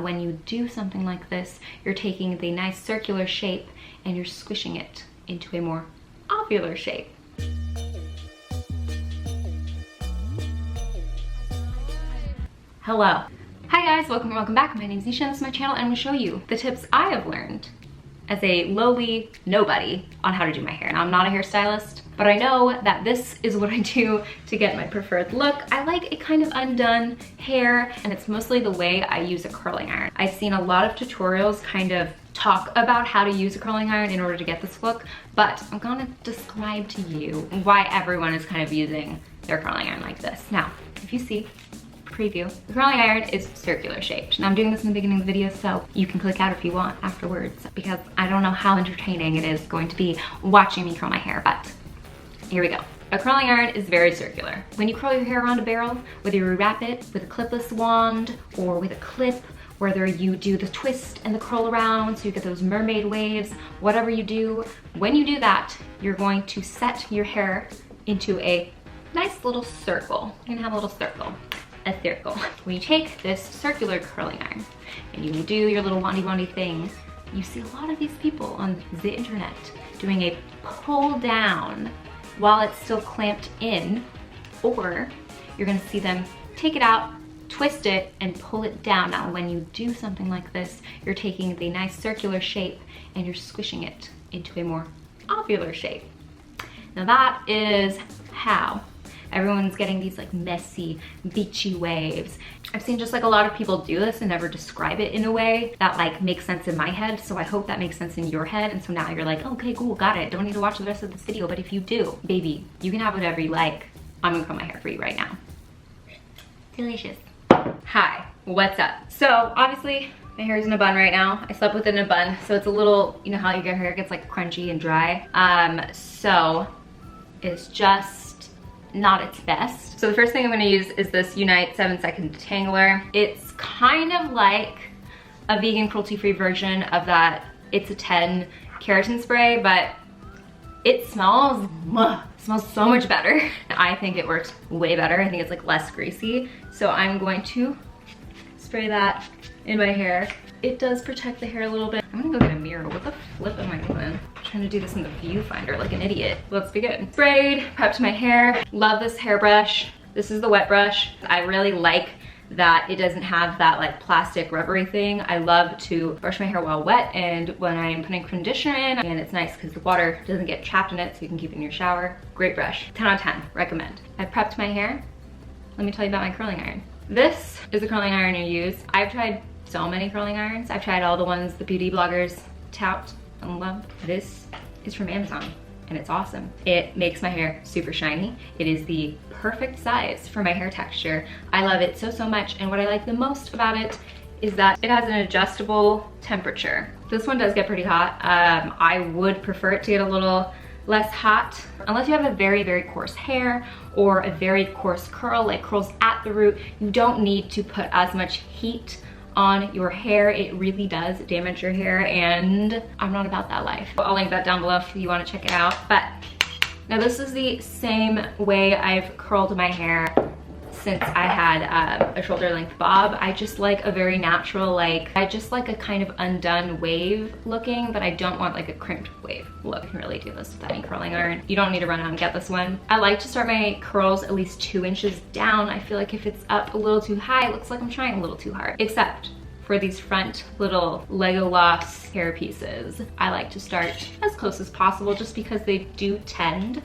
that when you do something like this, you're taking the nice circular shape and you're squishing it into a more ovular shape. Hello. Hi guys, welcome back. My name is Nisha and this is my channel, and I'm gonna show you the tips I have learned as a lowly nobody on how to do my hair. Now, I'm not a hairstylist, but I know that this is what I do to get my preferred look. I like a kind of undone hair, and it's mostly the way I use a curling iron. I've seen a lot of tutorials kind of talk about how to use a curling iron in order to get this look, but I'm gonna describe to you why everyone is kind of using their curling iron like this. Now, if you see, preview. The curling iron is circular shaped. Now I'm doing this in the beginning of the video so you can click out if you want afterwards, because I don't know how entertaining it is going to be watching me curl my hair, but here we go. A curling iron is very circular. When you curl your hair around a barrel, whether you wrap it with a clipless wand or with a clip, whether you do the twist and the curl around so you get those mermaid waves, whatever you do, when you do that, you're going to set your hair into a nice little circle. You're gonna have a little circle. A circle. When you take this circular curling iron and you do your little wandy thing, you see a lot of these people on the internet doing a pull down while it's still clamped in, or you're gonna see them take it out, twist it, and pull it down. Now, when you do something like this, you're taking the nice circular shape and you're squishing it into a more ovular shape. Now that is how everyone's getting these like messy, beachy waves. I've seen just like a lot of people do this and never describe it in a way that like makes sense in my head. So I hope that makes sense in your head. And so now you're like, okay, cool, got it. Don't need to watch the rest of this video. But if you do, baby, you can have whatever you like. I'm gonna curl my hair for you right now. Delicious. Hi, what's up? So obviously my hair is in a bun right now. I slept within a bun. So it's a little, you know how your hair gets like crunchy and dry. So it's just not its best. So the first thing I'm gonna use is this Unite 7-second detangler. It's kind of like a vegan cruelty-free version of that It's a 10 keratin spray, but it smells so much better. I think it works way better. I think it's like less greasy. So I'm going to spray that in my hair. It does protect the hair a little bit. I'm gonna go get a mirror. What the flip am I doing? I'm trying to do this in the viewfinder like an idiot. Let's begin. Sprayed, prepped my hair. Love this hairbrush. This is the wet brush. I really like that it doesn't have that like plastic rubbery thing. I love to brush my hair while wet and when I'm putting conditioner in, and it's nice because the water doesn't get trapped in it so you can keep it in your shower. Great brush, 10 out of 10, recommend. I prepped my hair. Let me tell you about my curling iron. This is the curling iron I use. I've tried so many curling irons. I've tried all the ones the beauty bloggers tout and love. This is from Amazon and it's awesome. It makes my hair super shiny. It is the perfect size for my hair texture. I love it so much, and what I like the most about it is that it has an adjustable temperature. This one does get pretty hot. I would prefer it to get a little less hot unless you have a very coarse hair or a very coarse curl, like curls at the root. You don't need to put as much heat on your hair. It really does damage your hair, and I'm not about that life. I'll link that down below if you want to check it out. But now this is the same way I've curled my hair since I had a shoulder length bob. I just like a very natural, I just like a kind of undone wave looking, but I don't want like a crimped wave look. You can really do this with any curling iron. You don't need to run out and get this one. I like to start my curls at least 2 inches down. I feel like if it's up a little too high, it looks like I'm trying a little too hard. Except for these front little Legolas hair pieces, I like to start as close as possible just because they do tend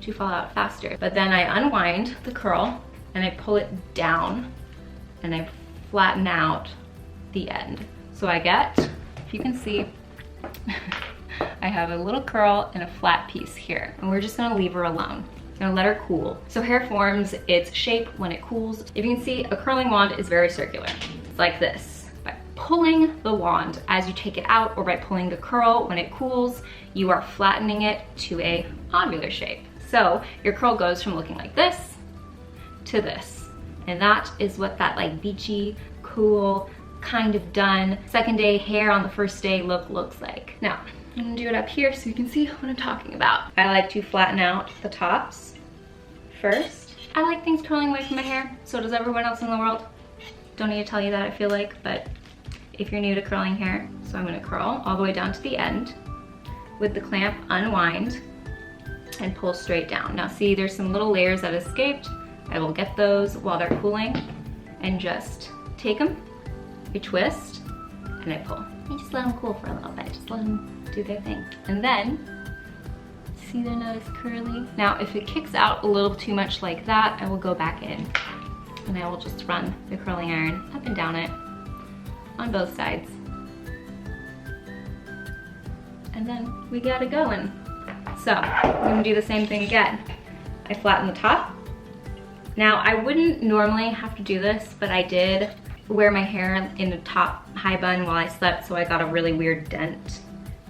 to fall out faster. But then I unwind the curl and I pull it down and I flatten out the end. So I get, if you can see, I have a little curl and a flat piece here, and we're just gonna leave her alone. Gonna let her cool. So hair forms its shape when it cools. If you can see, a curling wand is very circular. It's like this. By pulling the wand as you take it out, or by pulling the curl when it cools, you are flattening it to a ovular shape. So your curl goes from looking like this to this. And that is what that like beachy, cool, kind of done second day hair on the first day look looks like. Now, I'm gonna do it up here so you can see what I'm talking about. I like to flatten out the tops first. I like things curling away from my hair. So does everyone else in the world. Don't need to tell you that, I feel like, but if you're new to curling hair. So I'm gonna curl all the way down to the end. With the clamp, unwind and pull straight down. Now see, there's some little layers that escaped. I will get those while they're cooling and just take them, I twist, and I pull. And just let them cool for a little bit. Just let them do their thing. And then, see they're not as curly? Now, if it kicks out a little too much like that, I will go back in and I will just run the curling iron up and down it on both sides. And then we got it going. So I'm gonna do the same thing again. I flatten the top. Now I wouldn't normally have to do this, but I did wear my hair in a top high bun while I slept, so I got a really weird dent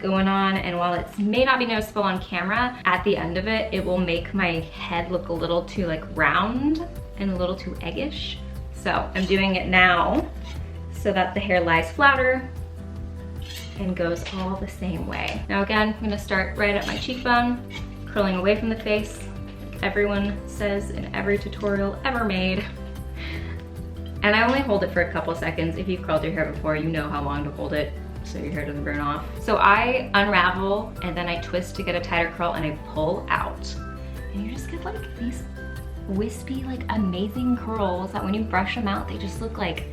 going on. And while it may not be noticeable on camera, at the end of it, it will make my head look a little too like round and a little too eggish. So I'm doing it now so that the hair lies flatter and goes all the same way. Now again, I'm gonna start right at my cheekbone, curling away from the face, like everyone says in every tutorial ever made. And I only hold it for a couple seconds. If you've curled your hair before, you know how long to hold it so your hair doesn't burn off. So I unravel and then I twist to get a tighter curl and I pull out. And you just get like these wispy, like amazing curls that when you brush them out, they just look like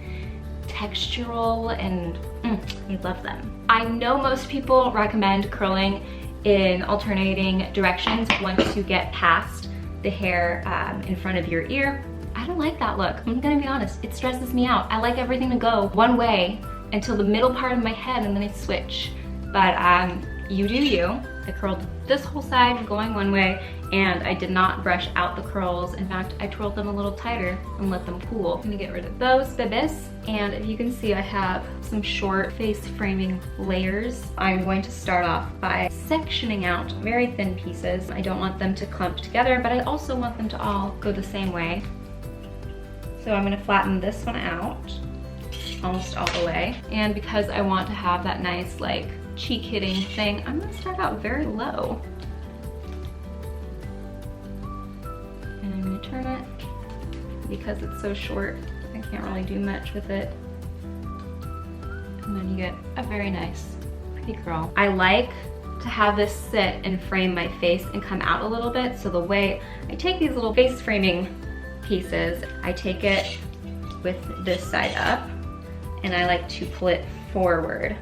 textural and I love them. I know most people recommend curling in alternating directions once you get past the hair in front of your ear. I don't like that look. I'm gonna be honest, it stresses me out. I like everything to go one way until the middle part of my head and then I switch. But you do you. I curled this whole side going one way and I did not brush out the curls. In fact, I twirled them a little tighter and let them cool. I'm gonna get rid of those bibis. And if you can see, I have some short face framing layers. I'm going to start off by sectioning out very thin pieces. I don't want them to clump together, but I also want them to all go the same way. So I'm gonna flatten this one out almost all the way. And because I want to have that nice like cheek hitting thing, I'm gonna start out very low. And I'm gonna turn it. Because it's so short, I can't really do much with it. And then you get a very nice, pretty curl. I like to have this sit and frame my face and come out a little bit. So the way I take these little face framing pieces, I take it with this side up and I like to pull it forward.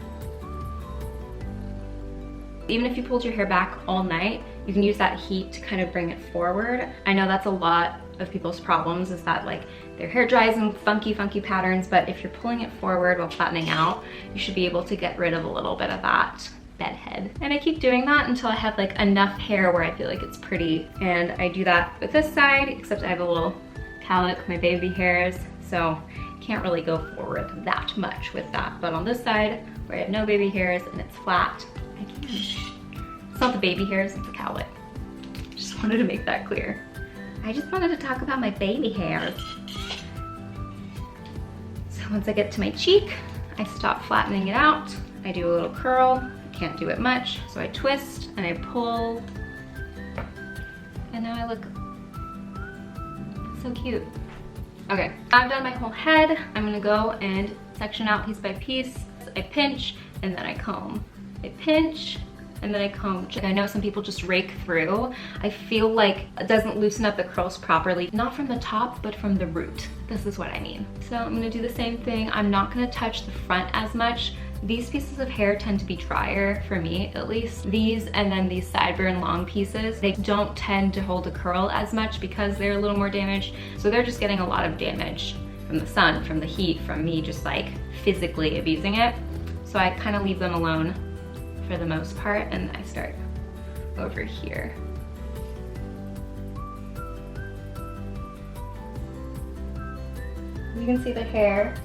Even if you pulled your hair back all night, you can use that heat to kind of bring it forward. I know that's a lot of people's problems, is that like their hair dries in funky patterns, but if you're pulling it forward while flattening out, you should be able to get rid of a little bit of that bedhead. And I keep doing that until I have like enough hair where I feel like it's pretty. And I do that with this side, except I have a little cowlick, my baby hairs, so can't really go forward that much with that. But on this side, where I have no baby hairs and it's flat, I can. It's not the baby hairs, it's the cowlick. Just wanted to make that clear. I just wanted to talk about my baby hairs. So once I get to my cheek, I stop flattening it out. I do a little curl. I can't do it much, so I twist and I pull. And now I look so cute. Okay, I've done my whole head. I'm gonna go and section out piece by piece. I pinch and then I comb. I pinch and then I comb. I know some people just rake through. I feel like it doesn't loosen up the curls properly. Not from the top, but from the root. This is what I mean. So I'm gonna do the same thing. I'm not gonna touch the front as much. These pieces of hair tend to be drier, for me at least. These and then these sideburn long pieces, they don't tend to hold a curl as much because they're a little more damaged. So they're just getting a lot of damage from the sun, from the heat, from me just like physically abusing it. So I kind of leave them alone for the most part, and I start over here. You can see the hair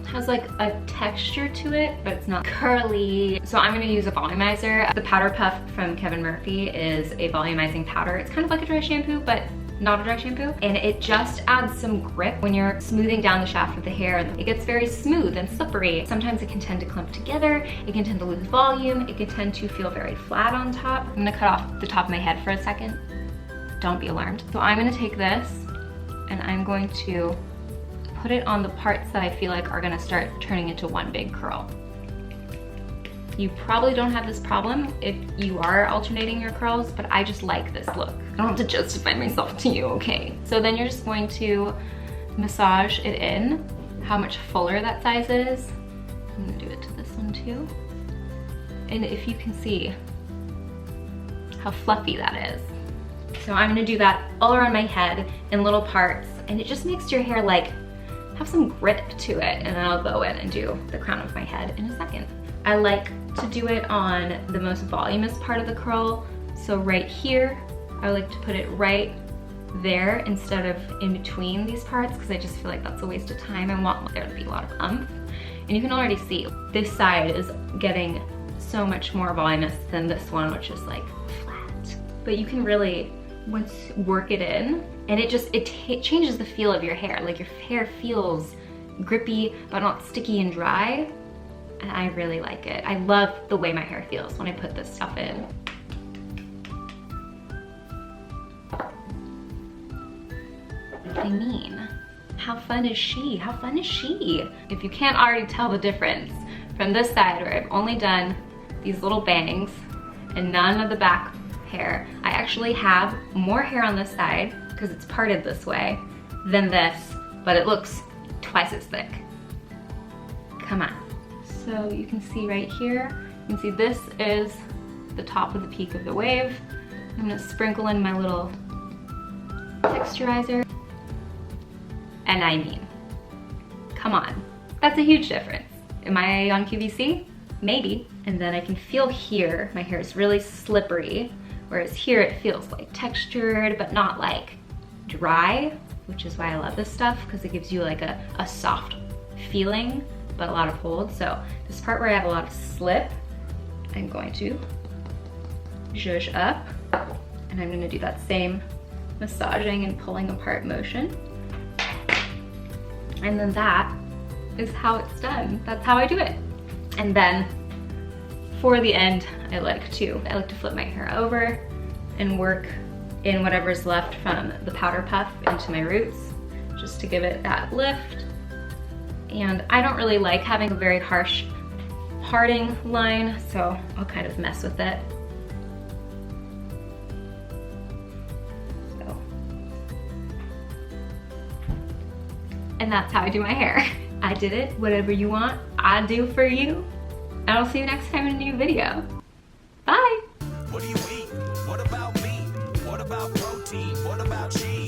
has like a texture to it, but it's not curly. So I'm gonna use a volumizer. The Powder Puff from Kevin Murphy is a volumizing powder. It's kind of like a dry shampoo, but not a dry shampoo. And it just adds some grip when you're smoothing down the shaft of the hair. It gets very smooth and slippery. Sometimes it can tend to clump together. It can tend to lose volume. It can tend to feel very flat on top. I'm gonna cut off the top of my head for a second. Don't be alarmed. So I'm gonna take this and I'm going to put it on the parts that I feel like are gonna start turning into one big curl. You probably don't have this problem if you are alternating your curls, but I just like this look. I don't have to justify myself to you, okay? So then you're just going to massage it in, how much fuller that size is. I'm gonna do it to this one too. And if you can see how fluffy that is. So I'm gonna do that all around my head in little parts, and it just makes your hair like have some grip to it, and then I'll go in and do the crown of my head in a second. I like to do it on the most voluminous part of the curl. So right here, I like to put it right there instead of in between these parts, because I just feel like that's a waste of time. I want there to be a lot of oomph. And you can already see this side is getting so much more voluminous than this one, which is like flat. But you can really, once work it in, and it changes the feel of your hair. Like your hair feels grippy, but not sticky and dry. And I really like it. I love the way my hair feels when I put this stuff in. What do I mean? How fun is she? How fun is she? If you can't already tell the difference from this side where I've only done these little bangs and none of the back hair, I actually have more hair on this side because it's parted this way than this, but it looks twice as thick. Come on. So you can see right here, you can see this is the top of the peak of the wave. I'm gonna sprinkle in my little texturizer. And I mean, come on, that's a huge difference. Am I on QVC? Maybe. And then I can feel here, my hair is really slippery, whereas here it feels like textured, but not like dry, which is why I love this stuff, because it gives you like a soft feeling, but a lot of hold. So this part where I have a lot of slip, I'm going to zhuzh up, and I'm gonna do that same massaging and pulling apart motion. And then that is how it's done. That's how I do it. And then for the end, I like to flip my hair over and work in whatever's left from the powder puff into my roots, just to give it that lift. And I don't really like having a very harsh parting line, so I'll kind of mess with it. So. And that's how I do my hair. I did it. Whatever you want, I do for you. And I'll see you next time in a new video. Bye. What do you eat? What about me? What about protein? What about cheese?